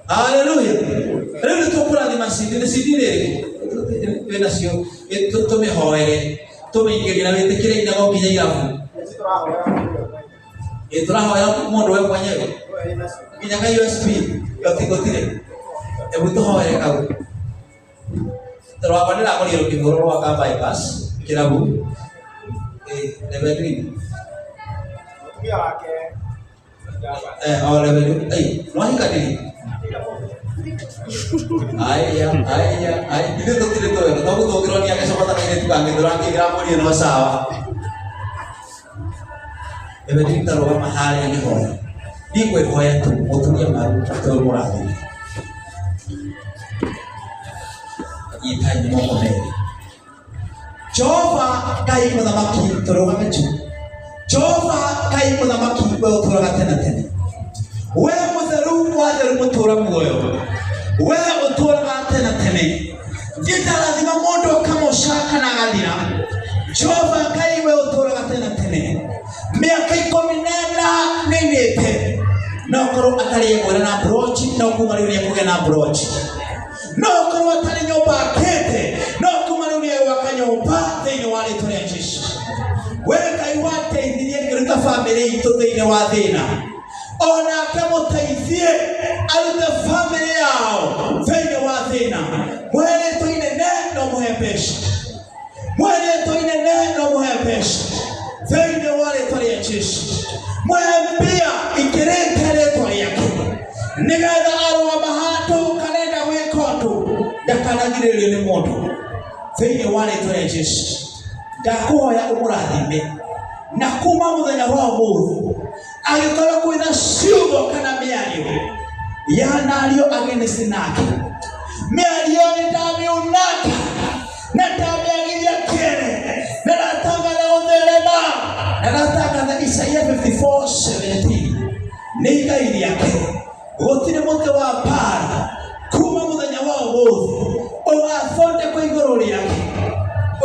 Haleluya. Rĩu tũkũrathima cindire wĩna cio tũmĩhoere tũmĩingĩrie na wĩtĩkĩre inago nginya irabu. Tũrahoya mũndũ we mwenyewe nginya ka USB yotigotire. Ebu tũhoere kau. Tũrwakwanĩra kũrĩa rũkĩngũrũ rwa ka bypass kĩrabu. Level 3. Mũtumia wake level 8. Nwahikadiri. Aya. Ini tutire to ya. Tahu to kira ni ake sobat ini tukang ngidurang ki kira muni no sawa. Ebe dinta ro mahal yang ho. Di kwe hoya tu otunya maru to muradi. Itanya mo kone. Jehova kai pada maki toroga meju. Jehova kai pada maki ko toroga tena. We mutheru wa deru mutura mugoyo. We utura tena tene. Jita lazima mondo kama shaka na gadira. Jehova kai we utura tena tene. Miaka 10 nenete. No koro atari ngora na approach no kumari uri kuge na approach. No koro atari nyoba kete. No kumari uri wakanyoba thini wale tore Yesu. We kai wate ndiye ngirika family ito thini wa thina. Ona kama taithie alute family yao thini wa thina. Mwele toine neno muhepesha. Mwele toine neno muhepesha. Thini wale tore Yesu. Mwambia ikirekere tore yake. Nigaza arwa mahato kanenda wekoto. Dakanagirele ni moto. Thini wale tore Yesu. Ndakuhoya umurathime. Nakuma muthenya wa muthu. Agikora kwina ciugo kana miario yanario agenesi nake miario ni ndamiunaka na ndamiagiria kere na natangana utherema na natangana Isaia 54:17 ni igai yake gutire muti wa para kuma muthenya wa muthu ugathonde kwa iguru riake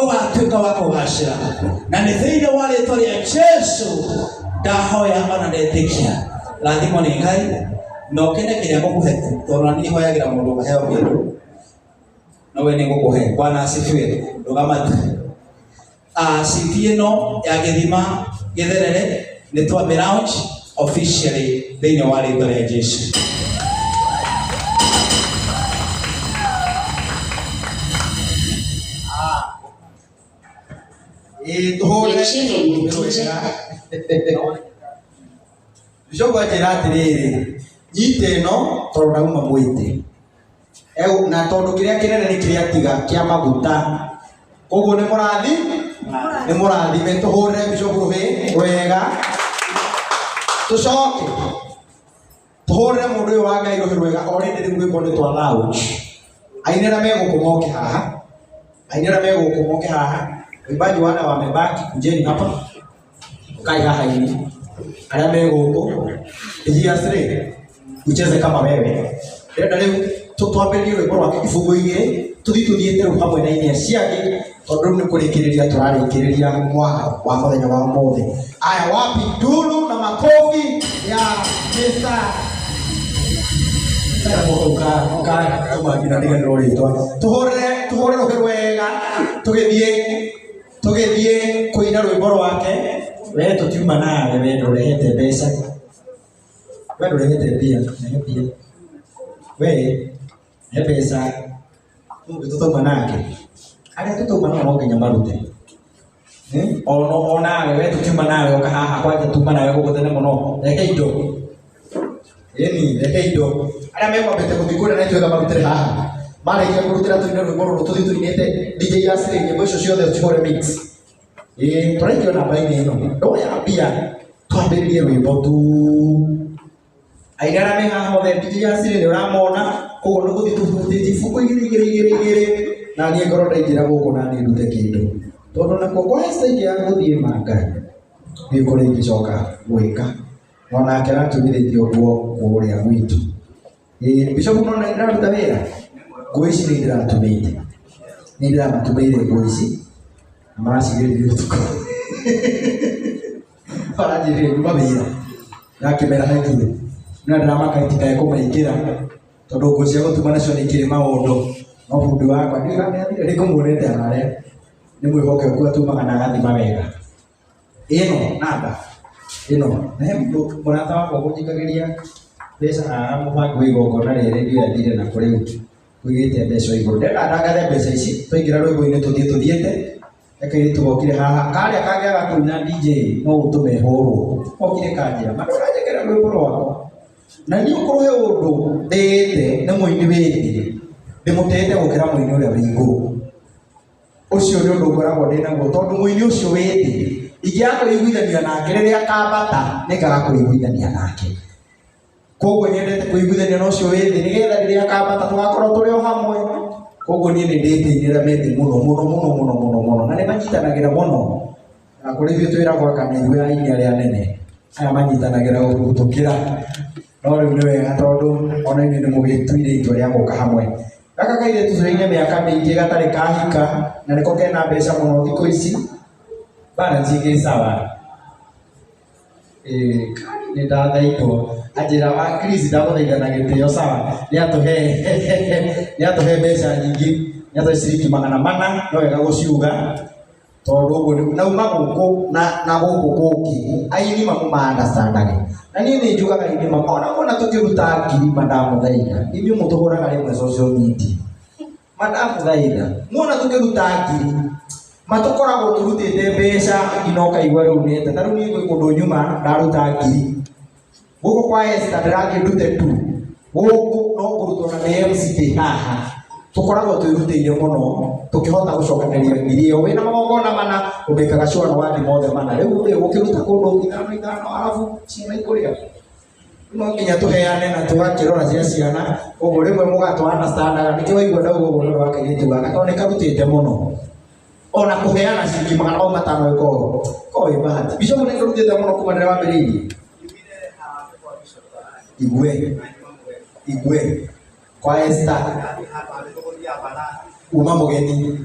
ugatuika wa kugacira na ni thĩinĩ wa rĩĩtwa rĩa Jesu ndahoya ona ndetĩkia lathimo nĩ Ngai no kene kĩrĩa ngũkũhe tondũ nĩ hoyagĩra mũndũ ũheo kĩndũ no we nĩ ngũkũhe. Bwana asifiwe. Ndũgamate. Citi ĩno ya gĩthima gĩtherere nĩ twamĩ launch officially thĩinĩ wa rĩĩtwa rĩa Jesu. Jogo atiriri nyite no torodauma mwite na tondu kiria kinene ni kiria tiga kia maguta koguo ni murathi metuhure bicogo wega tucoke tuhure mundu uyu wa Ngai rwega already ni gwiko ni twa launch ainera megukumoke haha Waimbaji wana wamebaki, kujeni hapa. Ukai haha hivi. Haya mego hiasre. Ucheze kama wewe. Ndio leo tutwambĩrĩrie rwĩmbo rwa kifungo igĩrĩ tuthiĩte rũu hamwe na iria ciake tondũ nĩ kũrĩkĩrĩria tũrarĩkĩrĩria mwaka wa mũthenya wa ũmũthĩ. Aya wapi nduru na makofi ya Mr. Sasa muka kama kina ndio rĩtwa. Tuhore rwega tugithie kuina rwĩmbo rwake we tutiuma nawe we ndũrehete mbeca we ndũrehete mbia we ne mbeca tũtuma nake arĩa tũtuma no nginya marute ona we tutiuma nawe ũka haha kwanja tuma nawe gũgũthene mũno reke indo reke indo arĩa mekwambĩte gũthiĩ kũrĩa na ithuĩ marutĩre haha marĩkia kũrutĩra tũine rwĩmbo rũrũ tũthiĩ tũinĩte DJ Asri nyĩmbo icio ciothe tũcihũre mix tũraingĩra namba-inĩ ĩno ndoya mbia twambĩrĩrie rwĩmbo tu aini arĩa me haha othe DJ Asri nĩ ũramona koguo nĩ gũthiĩ tũbutĩtie ibuku igĩrĩ na niĩ ngoro ndaingĩra gũkũ na niĩ ndute kĩndũ tondũ nakuo kwa hesta ingĩ ya gũthiĩ Mangai nĩ kũrĩa ingĩcoka gwĩka onake aratũmithĩtie ũguo kũrĩa gwitũ Bishop no ndaruta wĩra nguo ici nĩ ndĩratũmĩte nĩ ndĩramatũmĩire nguo ici maracigĩrĩria ũtukũ baranjĩrĩire nyuma wĩra nakĩmera haithuĩ na ndĩramaka itikae kũmaingĩra tondu ngo cia gutuma nacio ni kiri maundu no bundi wakwa ndi kumuonete arare ni mwihoke ku atumaga na gathima wega ino namba ino na murata wakwa gujikagiria mbeca na mubango igongona riri ndio yathire na kuri kuigite mbeca iguru ndenda ndangathe mbeca ici twaingira rwimbo-ini tuthiete ekaire tugokire haha karia kangiaga kuina DJ no utume huru okire kanjira mandurajekera rwimbo rwako na ni ukohe undu ndete na muini windi ndimutete gukira muini uria wi iguru ucio ni undu ngoragwo ndinaguo tondu muini ucio windi ingiakuiguithania nake riria akambata nikaga kuiguithania nake koguo nyendete kuiguithania na ucio windi nigetha riria akambata tugakorwo turi o hamwe koguo ni nditiinira mendi muno na ni manyitanagira muno na kuri ithuĩ twĩragwo kanitha aini arĩa anene aya manyitanagira gũtukĩra no rĩu nĩ wega tondũ ona inyuĩ nĩ mũgĩtuire itua rĩa gũka hamwe gaka kairĩtu tũrĩ-inĩ mĩaka mĩingĩ gatarĩ kahika na nĩko kena mbeca mũno thikũ ici balance ĩngĩ sawa nĩ ndathaitwo anjĩra wa Chris ndamũthaitha na gĩtĩo sawa nĩ atũhe mbeca nyingĩ nĩ atũhe ciringi 400 no wega gũciuga tondu uguo nauma guku na guku kũngĩ aini mamũma-understandage na niĩ nĩ njugaga aini mamona mona tũkĩruta ngiri mandamũthaitha ithuĩ mũtũhũraga rĩmwe social media mandamũthaitha mona tũkĩruta ngiri matũkoragwo tũrutĩte mbeca nginya ũkaigua rĩu nĩte na rĩu niĩ gwĩ kũndũ nyuma ndaruta ngiri gũkũ kwa Esther ndĩrathiĩ ndute tu gũkũ no kũrutwo na nĩ MC haha tukoragwo twirutĩire mũno tukihota gucokanĩria ngiri ĩyo wĩna magongona mana ũmĩkaga sure no wathi mothe mana rĩu ũkĩruta kũndũ ithano arabu ciana ikũrĩa no nginya tũheane na tũgakĩrora cia ciana ũguo rĩmwe mũgatũ-understandaga nĩkĩo waigua ndauga ũguo nĩ wakairĩtu gaka tondũ nĩ karutĩte mũno ona kũheana ciringi 500 ĩko koĩ bahati Bishop nĩ karutĩte mũno kuma rĩrĩa wambĩrĩirie igwe kwa Esther uma mugeni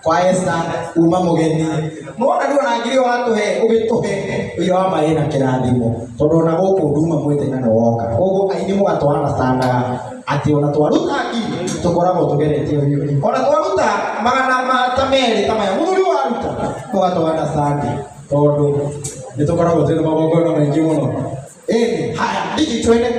kwa Esther uma mugeni nona ndio na ngiri watuhe ugituhe uyo wa mai na kirathimo tondu na guku nduma mwete na woka koguo aini mugatwana standaga ati ona twaruta ngiri tukoragwo tugeretie uyu ona twaruta magana matameri tamaya muthuri waruta mugatwana standi tondu ni tukoragwo twina magongona maingi muno haya ndiki twende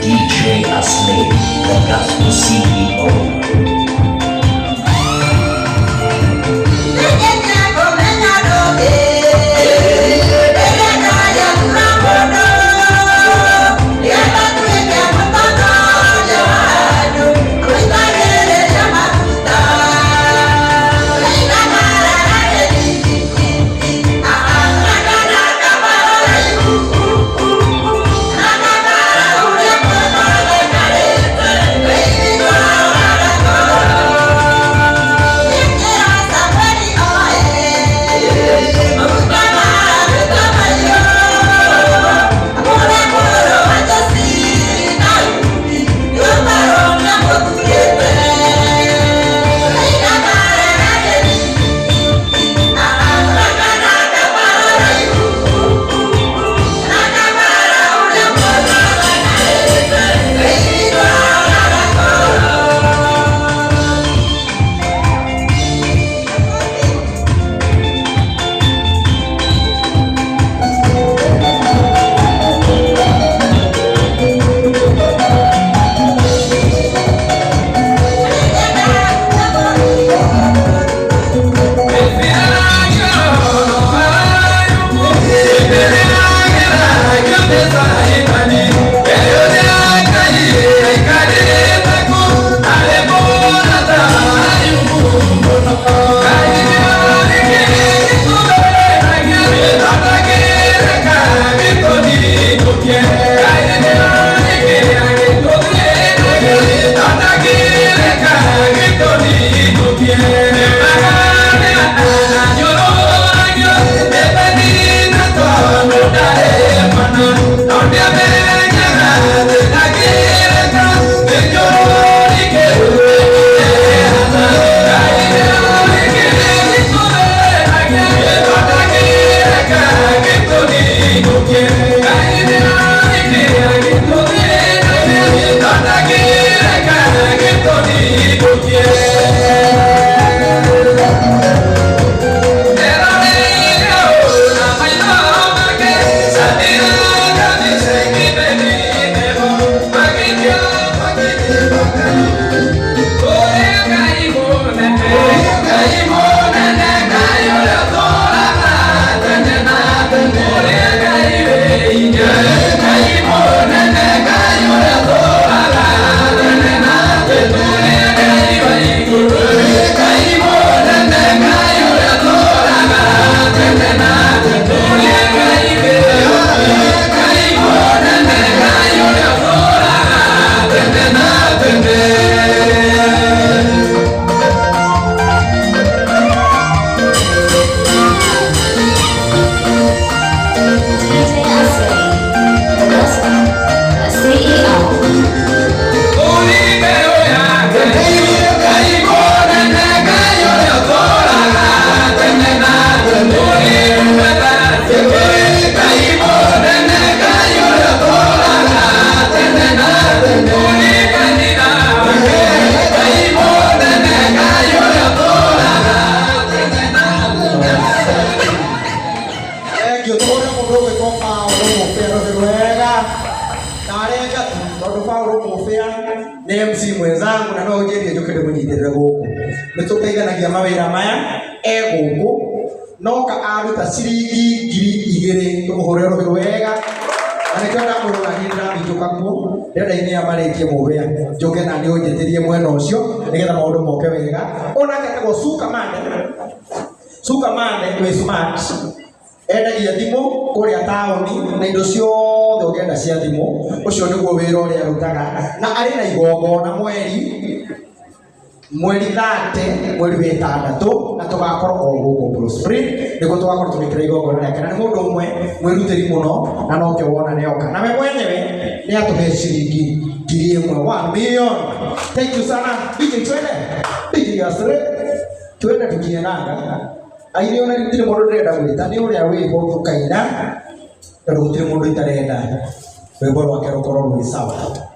DJ Asli, the Gospel CEO. Mũhĩa nĩ MC mwenzangu na no ũnjĩrie njũke ndĩmũnyitĩrĩre gũkũ. Nĩtũteithanagia mawĩra maya gũkũ, noka aruta ciringi 2000 tũmũhũrĩre rũhĩ wega, na nĩkĩo ndamũrũgagĩrĩra mbitũka kuo ndenda-inĩ ya marĩkie Mũhĩa njũke na niĩ ũnjĩtĩrie mwena ũcio nĩgetha maũndũ moke wega. Onake etagwo Suka Mande wĩ smart, endagia thimũ kũrĩa taũni na indo ciothe ũngĩenda cia thimũ. Ũcio nĩguo wĩra ũrĩa arutaga, na arĩ na igongona mweri 30 mweri wetandatũ, na tũgakorwo gũkũ Blue Spring nĩguo tũgakorwo tũgĩkĩra igongona rĩake, na nĩ mũndũ ũmwe mwĩrutĩri mũno, na nokĩo wona nĩoka na we mwenyewe nĩ atũhe ciringi 1 million. Thank you sana. DJ Asre twende tukienanga aire ona gũtirĩ mũndũ ndĩrenda gwĩta, nĩ ũrĩa wĩho tũkaina tondũ gũtirĩ mũndũ itarenda rwĩmbo rwake rũkorwo rwĩ sawa.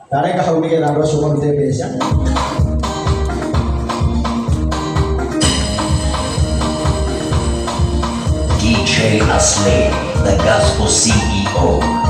Ndarenga hau nĩgetha andũ acio marute mbeca. DJ Aslay, the Gospel CEO.